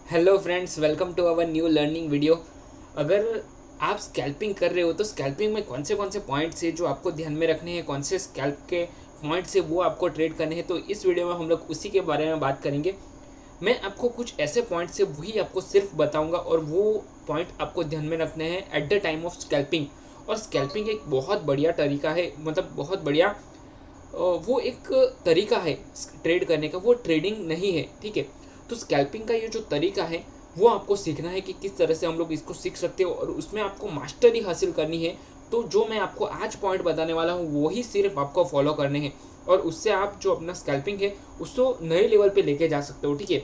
Hello friends, welcome to our new learning video. अगर आप scalping कर रहे हो तो स्कैल्पिंग में कौन से पॉइंट्स है जो आपको ध्यान में रखने हैं, कौन से स्कैल्प के पॉइंट्स है वो आपको ट्रेड करने हैं, तो इस वीडियो में हम लोग उसी के बारे में बात करेंगे। मैं आपको कुछ ऐसे पॉइंट्स है वही आपको सिर्फ बताऊंगा और वो पॉइंट आपको ध्यान में रखने हैं at the time of scalping. और स्कैल्पिंग एक बहुत बढ़िया तरीका है, मतलब बहुत बढ़िया वो एक तरीका है ट्रेड करने का, वो ट्रेडिंग नहीं है। ठीक है, तो स्कैल्पिंग का ये जो तरीका है वो आपको सीखना है कि किस तरह से हम लोग इसको सीख सकते हो और उसमें आपको मास्टरी हासिल करनी है। तो जो मैं आपको आज पॉइंट बताने वाला हूँ वही सिर्फ आपको फॉलो करने हैं और उससे आप जो अपना स्कैल्पिंग है उसको नए लेवल पे लेके जा सकते हो। ठीक है,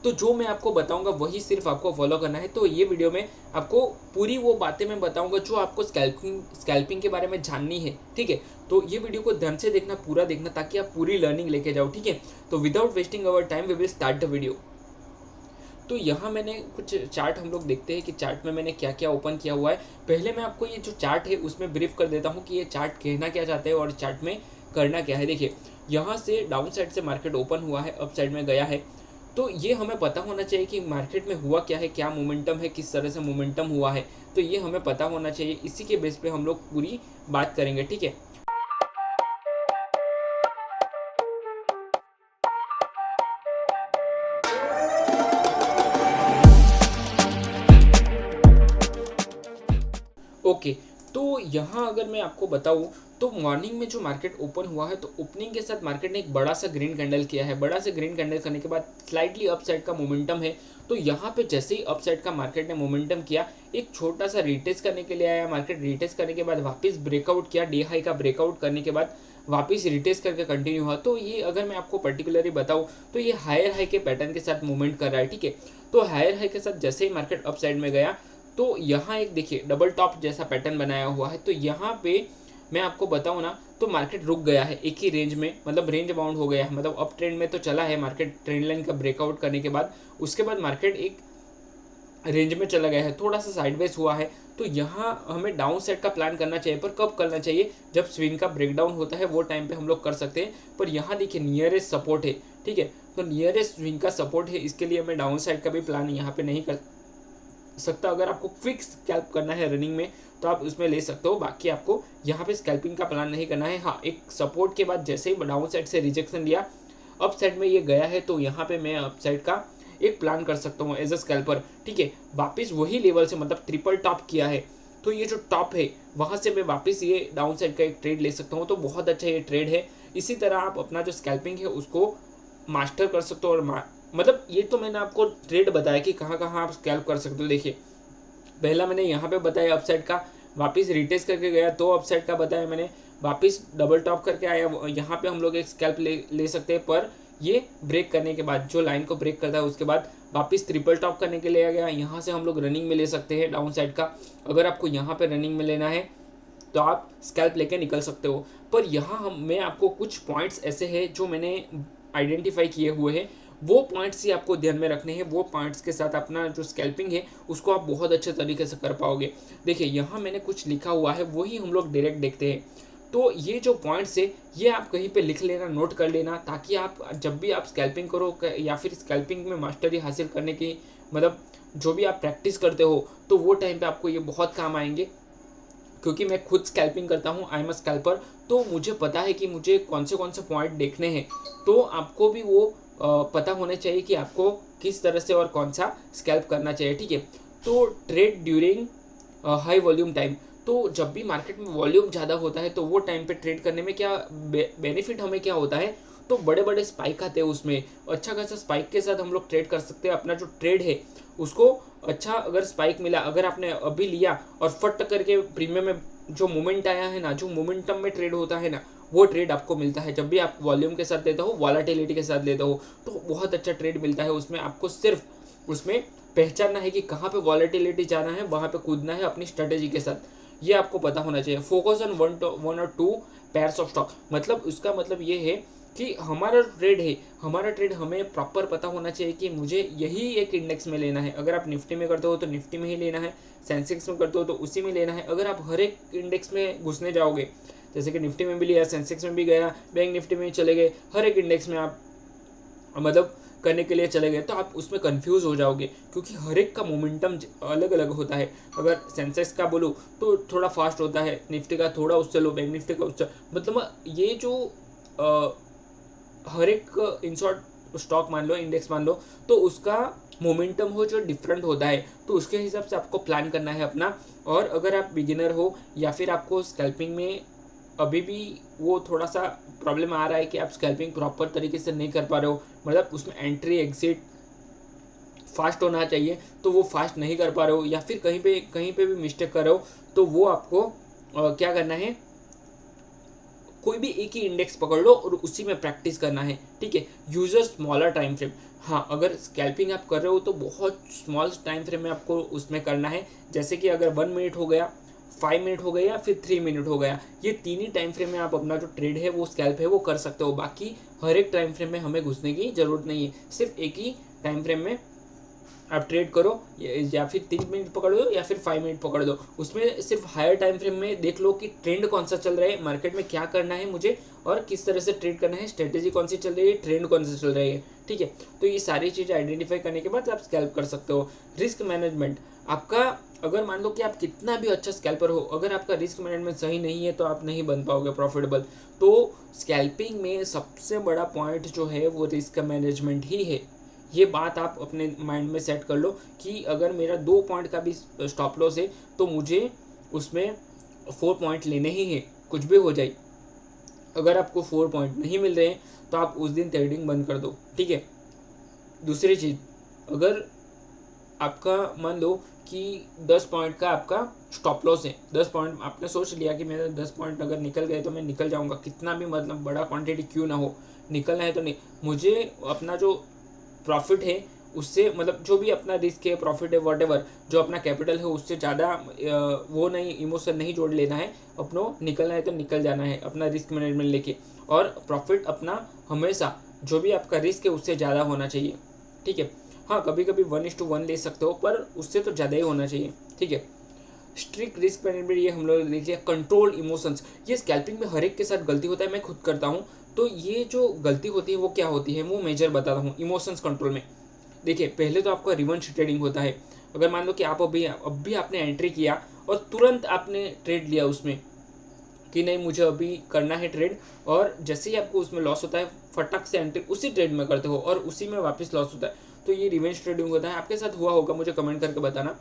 तो जो मैं आपको बताऊंगा वही सिर्फ आपको फॉलो करना है। तो ये वीडियो में आपको पूरी वो बातें मैं बताऊंगा जो आपको स्कैल्पिंग के बारे में जाननी है। ठीक है, तो ये वीडियो को ध्यान से देखना, पूरा देखना, ताकि आप पूरी लर्निंग लेके जाओ। ठीक है, तो without wasting our time we will start the video. तो यहाँ मैंने कुछ चार्ट हम लोग देखते हैं कि चार्ट में मैंने क्या क्या ओपन किया हुआ है। पहले मैं आपको ये जो चार्ट है उसमें ब्रीफ कर देता हूँ कि ये चार्ट कहना क्या चाहते हैं और चार्ट में करना क्या है। देखिए, यहाँ से डाउन साइड से मार्केट ओपन हुआ है, अप साइड में गया है। तो ये हमें पता होना चाहिए कि मार्केट में हुआ क्या है, क्या मोमेंटम है, किस तरह से मोमेंटम हुआ है। तो ये हमें पता होना चाहिए, इसी के बेस पे हम लोग पूरी बात करेंगे। ठीक है, ओके। तो यहाँ अगर मैं आपको बताऊँ तो मॉर्निंग में जो मार्केट ओपन हुआ है तो ओपनिंग के साथ मार्केट ने एक बड़ा सा ग्रीन कैंडल किया है। बड़ा सा ग्रीन कैंडल करने के बाद स्लाइटली अप साइड का मोमेंटम है। तो यहाँ पे जैसे ही अप साइड का मार्केट ने मोमेंटम किया, एक छोटा सा रिटेस्ट करने के लिए आया। मार्केट रिटेस्ट करने के बाद वापस ब्रेकआउट किया, डे हाई का ब्रेकआउट करने के बाद वापस रिटेस्ट करके कंटिन्यू हुआ। तो ये अगर मैं आपको पर्टिकुलरली बताऊँ तो ये हायर हाई के पैटर्न के साथ मूवमेंट कर रहा है। ठीक है, तो हायर हाई के साथ जैसे ही मार्केट अप साइड में गया तो यहाँ एक देखिए डबल टॉप जैसा पैटर्न बनाया हुआ है। तो यहाँ पे मैं आपको बताऊँ ना तो मार्केट रुक गया है एक ही रेंज में, मतलब रेंज बाउंड हो गया है। मतलब अप ट्रेंड में तो चला है मार्केट, ट्रेंड लाइन का ब्रेकआउट करने के बाद उसके बाद मार्केट एक रेंज में चला गया है, थोड़ा सा साइडवेज हुआ है। तो यहाँ हमें डाउन साइड का प्लान करना चाहिए, पर कब करना चाहिए? जब स्विंग का ब्रेकडाउन होता है वो टाइम पे हम लोग कर सकते हैं। पर यहाँ देखिए नियरेस्ट सपोर्ट है। ठीक है, तो नियरेस्ट स्विंग का सपोर्ट है, इसके लिए मैं डाउन साइड का भी प्लान यहाँ पे नहीं कर सकता। अगर आपको फिक्स स्कैल्प करना है रनिंग में तो आप उसमें ले सकते हो, बाकी आपको यहाँ पे स्कैल्पिंग का प्लान नहीं करना है। हाँ, एक सपोर्ट के बाद जैसे ही डाउन साइड से रिजेक्शन लिया, अप साइड में ये गया है, तो यहाँ पे मैं अप साइड का एक प्लान कर सकता हूँ एज अ स्कैल्पर। ठीक है, वापस वही लेवल से मतलब ट्रिपल टॉप किया है, तो ये जो टॉप है वहाँ से मैं वापस ये डाउन साइड का एक ट्रेड ले सकता हूँ। तो बहुत अच्छा ये ट्रेड है। इसी तरह आप अपना जो स्कैल्पिंग है उसको मास्टर कर सकते हो। और मतलब ये तो मैंने आपको ट्रेड बताया कि कहाँ कहाँ आप स्कैल्प कर सकते हो। देखिए, पहला मैंने यहाँ पे बताया अपसाइड का, वापस रिटेस्ट करके गया, तो अपसाइड का बताया मैंने, वापस डबल टॉप करके आया। यहाँ पे हम लोग एक स्कैल्प ले सकते हैं, पर ये ब्रेक करने के बाद जो लाइन को ब्रेक करता है उसके बाद वापस ट्रिपल टॉप करने के लिए आ गया। यहाँ से हम लोग रनिंग में ले सकते हैं डाउन साइड का। अगर आपको यहाँ पे रनिंग में लेना है तो आप स्कैल्प लेके निकल सकते हो। पर यहाँ मैं आपको कुछ पॉइंट्स ऐसे हैं जो मैंने आइडेंटिफाई किए हुए हैं, वो पॉइंट्स ही आपको ध्यान में रखने हैं। वो पॉइंट्स के साथ अपना जो स्कैल्पिंग है उसको आप बहुत अच्छे तरीके से कर पाओगे। देखिए, यहाँ मैंने कुछ लिखा हुआ है, वही हम लोग डायरेक्ट देखते हैं। तो ये जो पॉइंट्स है ये आप कहीं पे लिख लेना, नोट कर लेना, ताकि आप जब भी आप स्कैल्पिंग करो या फिर स्कैल्पिंग में मास्टरी हासिल करने की, मतलब जो भी आप प्रैक्टिस करते हो, तो वो टाइम पे आपको ये बहुत काम आएंगे। क्योंकि मैं खुद स्कैल्पिंग करता हूँ, आई एम अ स्कैल्पर, तो मुझे पता है कि मुझे कौन से पॉइंट देखने हैं। तो आपको भी वो पता होना चाहिए कि आपको किस तरह से और कौन सा स्कैल्प करना चाहिए। ठीक है, तो trade during high volume time, तो जब भी मार्केट में वॉल्यूम ज़्यादा होता है तो वो टाइम पे ट्रेड करने में क्या बेनिफिट हमें क्या होता है? तो बड़े बड़े स्पाइक आते हैं, उसमें अच्छा खासा स्पाइक के साथ हम लोग ट्रेड कर सकते हैं। अपना जो ट्रेड है उसको अच्छा अगर स्पाइक मिला, अगर आपने अभी लिया और फट करके प्रीमियम में जो मोमेंट आया है ना, जो मोमेंटम में ट्रेड होता है ना, वो ट्रेड आपको मिलता है। जब भी आप वॉल्यूम के साथ लेते हो, वॉलेटिलिटी के साथ लेते हो, तो बहुत अच्छा ट्रेड मिलता है। उसमें आपको सिर्फ उसमें पहचानना है कि कहाँ पे वॉलेटिलिटी जाना है, वहाँ पे कूदना है अपनी स्ट्रेटेजी के साथ। ये आपको पता होना चाहिए। फोकस ऑन वन और टू पेयर्स ऑफ स्टॉक, मतलब उसका मतलब ये है कि हमारा ट्रेड है, हमारा ट्रेड हमें प्रॉपर पता होना चाहिए कि मुझे यही एक इंडेक्स में लेना है। अगर आप निफ्टी में करते हो तो निफ्टी में ही लेना है, सेंसेक्स में करते हो तो उसी में लेना है। अगर आप हर एक इंडेक्स में घुसने जाओगे, जैसे कि निफ्टी में भी लिया, सेंसेक्स में भी गया, बैंक निफ्टी में चले गए, हर एक इंडेक्स में आप मतलब करने के लिए चले गए तो आप उसमें कंफ्यूज हो जाओगे, क्योंकि हर एक का मोमेंटम अलग अलग होता है। अगर सेंसेक्स का बोलूँ तो थोड़ा फास्ट होता है, निफ्टी का थोड़ा उससे लो, बैंक निफ्टी का उससे, मतलब ये जो हर एक इन शॉर्ट स्टॉक मान लो, इंडेक्स मान लो, तो उसका मोमेंटम हो जो डिफरेंट होता है, तो उसके हिसाब से आपको प्लान करना है अपना। और अगर आप बिगिनर हो या फिर आपको स्कैल्पिंग में अभी भी वो थोड़ा सा प्रॉब्लम आ रहा है कि आप स्कैल्पिंग प्रॉपर तरीके से नहीं कर पा रहे हो, मतलब उसमें एंट्री एग्जिट फास्ट होना चाहिए तो वो फास्ट नहीं कर पा रहे हो, या फिर कहीं पे भी मिस्टेक कर रहे हो, तो वो आपको क्या करना है, कोई भी एक ही इंडेक्स पकड़ लो और उसी में प्रैक्टिस करना है, ठीक है। Use a smaller time frame. हाँ, अगर स्कैल्पिंग आप कर रहे हो तो बहुत स्मॉल टाइम फ्रेम में आपको उसमें करना है, जैसे कि अगर 1 मिनट हो गया, 5 मिनट हो गया, फिर 3 मिनट हो गया, ये 3 ही टाइम फ्रेम में आप अपना जो ट्रेड है वो स्कैल्प है वो कर सकते हो। बाकी हर एक टाइम फ्रेम में हमें घुसने की जरूरत नहीं है, सिर्फ एक ही टाइम फ्रेम में आप ट्रेड करो, या फिर 3 मिनट पकड़ दो या फिर 5 मिनट पकड़ दो। उसमें सिर्फ हायर टाइम फ्रेम में देख लो कि ट्रेंड कौन सा चल रहा है, मार्केट में क्या करना है मुझे और किस तरह से ट्रेड करना है, स्ट्रेटेजी कौन सी चल रही है, ट्रेंड कौन सा चल रही है, ठीक है। तो ये सारी चीज़ें आइडेंटिफाई करने के बाद आप स्कैल्प कर सकते हो। रिस्क मैनेजमेंट आपका, अगर मान लो कि आप कितना भी अच्छा स्कैल्पर हो, अगर आपका रिस्क मैनेजमेंट सही नहीं है तो आप नहीं बन पाओगे प्रॉफिटेबल। तो स्कैल्पिंग में सबसे बड़ा पॉइंट जो है वो रिस्क मैनेजमेंट ही है। ये बात आप अपने माइंड में सेट कर लो कि अगर मेरा 2 पॉइंट का भी स्टॉप लॉस है तो मुझे उसमें 4 पॉइंट लेने ही है, कुछ भी हो जाए। अगर आपको 4 पॉइंट नहीं मिल रहे हैं तो आप उस दिन ट्रेडिंग बंद कर दो, ठीक है। दूसरी चीज़, अगर आपका मान लो कि 10 पॉइंट का आपका स्टॉप लॉस है, 10 पॉइंट आपने सोच लिया कि मेरे 10 पॉइंट अगर निकल गए तो मैं निकल जाऊंगा, कितना भी मतलब बड़ा क्वांटिटी क्यों ना हो, निकलना है तो नहीं, मुझे अपना जो प्रॉफिट है उससे, मतलब जो भी अपना रिस्क है, प्रॉफिट है, वॉट एवर जो अपना कैपिटल है उससे ज़्यादा वो नहीं, इमोशन नहीं जोड़ लेना है, अपनो निकलना है तो निकल जाना है अपना रिस्क मैनेजमेंट लेके। और प्रॉफिट अपना हमेशा जो भी आपका रिस्क है उससे ज़्यादा होना चाहिए, ठीक है। हाँ, कभी कभी 1:1 ले सकते हो, पर उससे तो ज़्यादा ही होना चाहिए, ठीक है। स्ट्रिक्ट रिस्क मैनेजमेंट, ये हम लोग देख लिया। कंट्रोल इमोशंस, ये स्कैल्पिंग में हर एक के साथ गलती होता है, मैं खुद करता हूँ। तो ये जो गलती होती है वो क्या होती है, वो मेजर बताता हूँ इमोशंस कंट्रोल में। देखिए, पहले तो आपका रिवर्स ट्रेडिंग होता है। अगर मान लो कि आप अभी आपने एंट्री किया और तुरंत आपने ट्रेड लिया उसमें कि नहीं मुझे अभी करना है ट्रेड, और जैसे ही आपको उसमें लॉस होता है फटक से एंट्री उसी ट्रेड में करते हो और उसी में वापस लॉस होता है, तो ये रिवेंज ट्रेडिंग होता है। आपके साथ हुआ होगा, मुझे कमेंट करके बताना।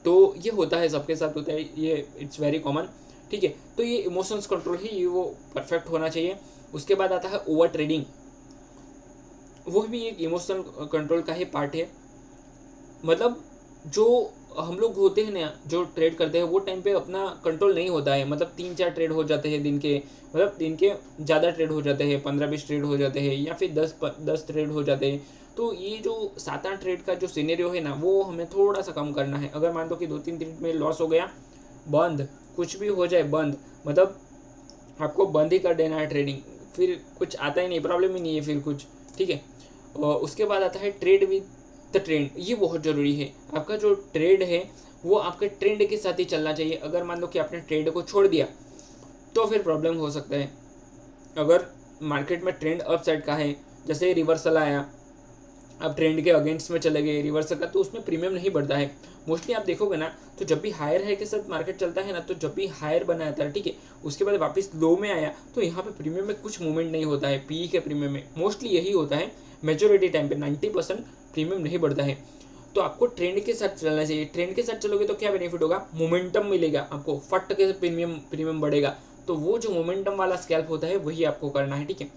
तो ये होता है, सबके साथ होता है ये, इट्स वेरी कॉमन, ठीक है। तो ये इमोशंस कंट्रोल ही ये वो परफेक्ट होना चाहिए। उसके बाद आता है ओवर ट्रेडिंग, वो भी एक इमोशनल कंट्रोल का ही पार्ट है। मतलब जो हम लोग होते हैं ना जो ट्रेड करते हैं वो टाइम पे अपना कंट्रोल नहीं होता है, मतलब 3-4 ट्रेड हो जाते हैं दिन के, मतलब दिन के ज़्यादा ट्रेड हो जाते हैं, 15-20 ट्रेड हो जाते हैं, या फिर 10 ट्रेड हो जाते हैं। तो ये जो 7-8 ट्रेड का जो सिनेरियो है ना वो हमें थोड़ा सा कम करना है। अगर मान लो कि 2-3 ट्रेड में लॉस हो गया, बंद, कुछ भी हो जाए बंद, मतलब आपको बंद ही कर देना है ट्रेडिंग, फिर कुछ आता ही नहीं, प्रॉब्लम ही नहीं है फिर कुछ, ठीक है। और उसके बाद आता है ट्रेड विद द ट्रेंड, ये बहुत ज़रूरी है। आपका जो ट्रेड है वो आपके ट्रेंड के साथ ही चलना चाहिए। अगर मान लो कि आपने ट्रेड को छोड़ दिया तो फिर प्रॉब्लम हो सकता है। अगर मार्केट में ट्रेंड अप साइड का है, जैसे रिवर्सल आया, आप ट्रेंड के अगेंस्ट में चले गए रिवर्सल का, तो उसमें प्रीमियम नहीं बढ़ता है। मोस्टली आप देखोगे ना तो जब भी हायर है के साथ मार्केट चलता है ना, तो जब भी हायर बनाया था, ठीक है, उसके बाद वापस लो में आया तो यहाँ पे प्रीमियम में कुछ मूवमेंट नहीं होता है। पी के प्रीमियम में मोस्टली यही होता है, मेजोरिटी टाइम पे 90% प्रीमियम नहीं बढ़ता है। तो आपको ट्रेंड के साथ चलना चाहिए। ट्रेंड के साथ चलोगे तो क्या बेनिफिट होगा, मोमेंटम मिलेगा आपको, फट के प्रीमियम बढ़ेगा। तो वो जो मोमेंटम वाला स्कैल्प होता है वही आपको करना है, ठीक है।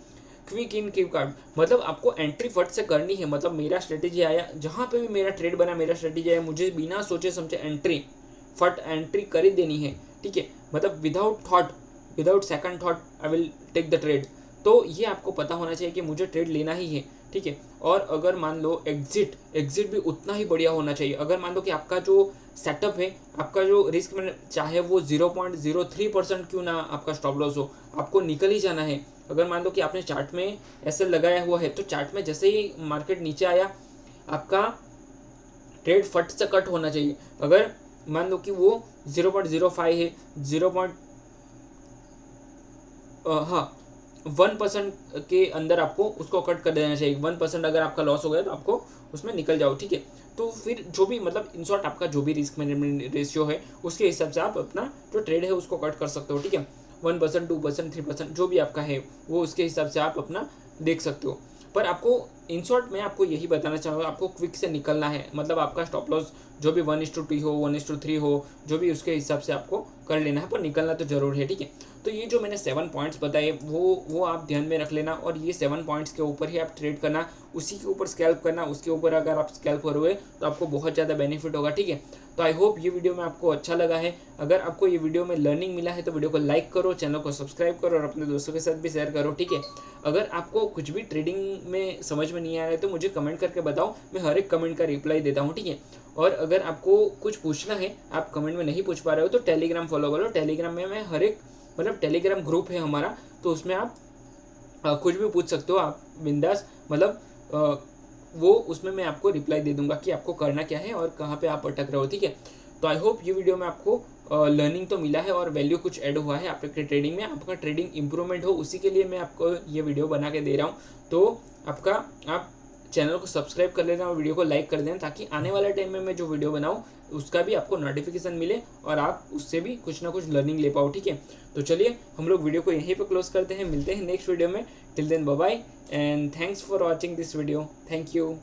क्विक इन क्विक आउट, मतलब आपको एंट्री फट से करनी है। मतलब मेरा स्ट्रेटेजी आया, जहाँ पे भी मेरा ट्रेड बना, मेरा स्ट्रेटेजी आया, मुझे बिना सोचे समझे एंट्री कर ही देनी है, ठीक है। मतलब without thought, without second thought I will take the trade. तो ये आपको पता होना चाहिए कि मुझे ट्रेड लेना ही है, ठीक है। और अगर मान लो एग्जिट भी उतना ही बढ़िया होना चाहिए। अगर मान लो कि आपका जो सेटअप है, आपका जो रिस्क में चाहे वो 0.03% क्यों ना आपका स्टॉप लॉस हो, आपको निकल ही जाना है। अगर मान लो कि आपने चार्ट में ऐसे लगाया हुआ है तो चार्ट में जैसे ही मार्केट नीचे आया आपका ट्रेड फट से कट होना चाहिए। अगर मान लो कि वो 0.05 है, हाँ 1% के अंदर आपको उसको कट कर देना चाहिए। 1% अगर आपका लॉस हो गया तो आपको उसमें निकल जाओ, ठीक है। तो फिर जो भी मतलब इन शॉर्ट आपका जो भी रिस्क मैनेजमेंट रेशियो है उसके हिसाब से आप अपना जो ट्रेड है उसको कट कर सकते हो, ठीक है। 1%, 2%, 3% जो भी आपका है वो उसके हिसाब से आप अपना देख सकते हो। पर आपको इन शॉर्ट मैं आपको यही बताना चाहूँगा, आपको क्विक से निकलना है, मतलब आपका स्टॉप लॉस जो भी 1:2 हो, 1:3 हो, जो भी उसके हिसाब से आपको कर लेना है, पर निकलना तो जरूर है, ठीक है। तो ये जो मैंने 7 पॉइंट्स बताए वो आप ध्यान में रख लेना, और ये 7 पॉइंट्स के ऊपर ही आप ट्रेड करना, उसी के ऊपर स्कैल्प करना, उसके ऊपर अगर आप स्कैल्प करोगे तो आपको बहुत ज़्यादा बेनिफिट होगा, ठीक है। तो आई होप ये वीडियो में आपको अच्छा लगा है। अगर आपको ये वीडियो में लर्निंग मिला है तो वीडियो को लाइक करो, चैनल को सब्सक्राइब करो और अपने दोस्तों के साथ भी शेयर करो, ठीक है। अगर आपको कुछ भी ट्रेडिंग में समझ में नहीं आ रहा है तो मुझे कमेंट करके बताओ, मैं हर एक कमेंट का रिप्लाई देता हूँ, ठीक है। और अगर आपको कुछ पूछना है, आप कमेंट में नहीं पूछ पा रहे हो, तो टेलीग्राम फॉलो करो। टेलीग्राम में मैं हर एक मतलब टेलीग्राम ग्रुप है हमारा, तो उसमें आप कुछ भी पूछ सकते हो, आप बिंदास, मतलब वो उसमें मैं आपको रिप्लाई दे दूंगा कि आपको करना क्या है और कहाँ पे आप अटक रहे हो, ठीक है। तो आई होप ये वीडियो में आपको लर्निंग तो मिला है और वैल्यू कुछ ऐड हुआ है आपके ट्रेडिंग में, आपका ट्रेडिंग इंप्रूवमेंट हो, उसी के लिए मैं आपको ये वीडियो बना के दे रहा हूँ। तो आप चैनल को सब्सक्राइब कर लेना और वीडियो को लाइक कर देना, ताकि आने वाले टाइम में मैं जो वीडियो बनाऊँ उसका भी आपको नोटिफिकेशन मिले और आप उससे भी कुछ ना कुछ लर्निंग ले पाओ, ठीक है। तो चलिए हम लोग वीडियो को यहीं पे क्लोज करते हैं, मिलते हैं नेक्स्ट वीडियो में। Till then bye bye and thanks for watching this video, thank you.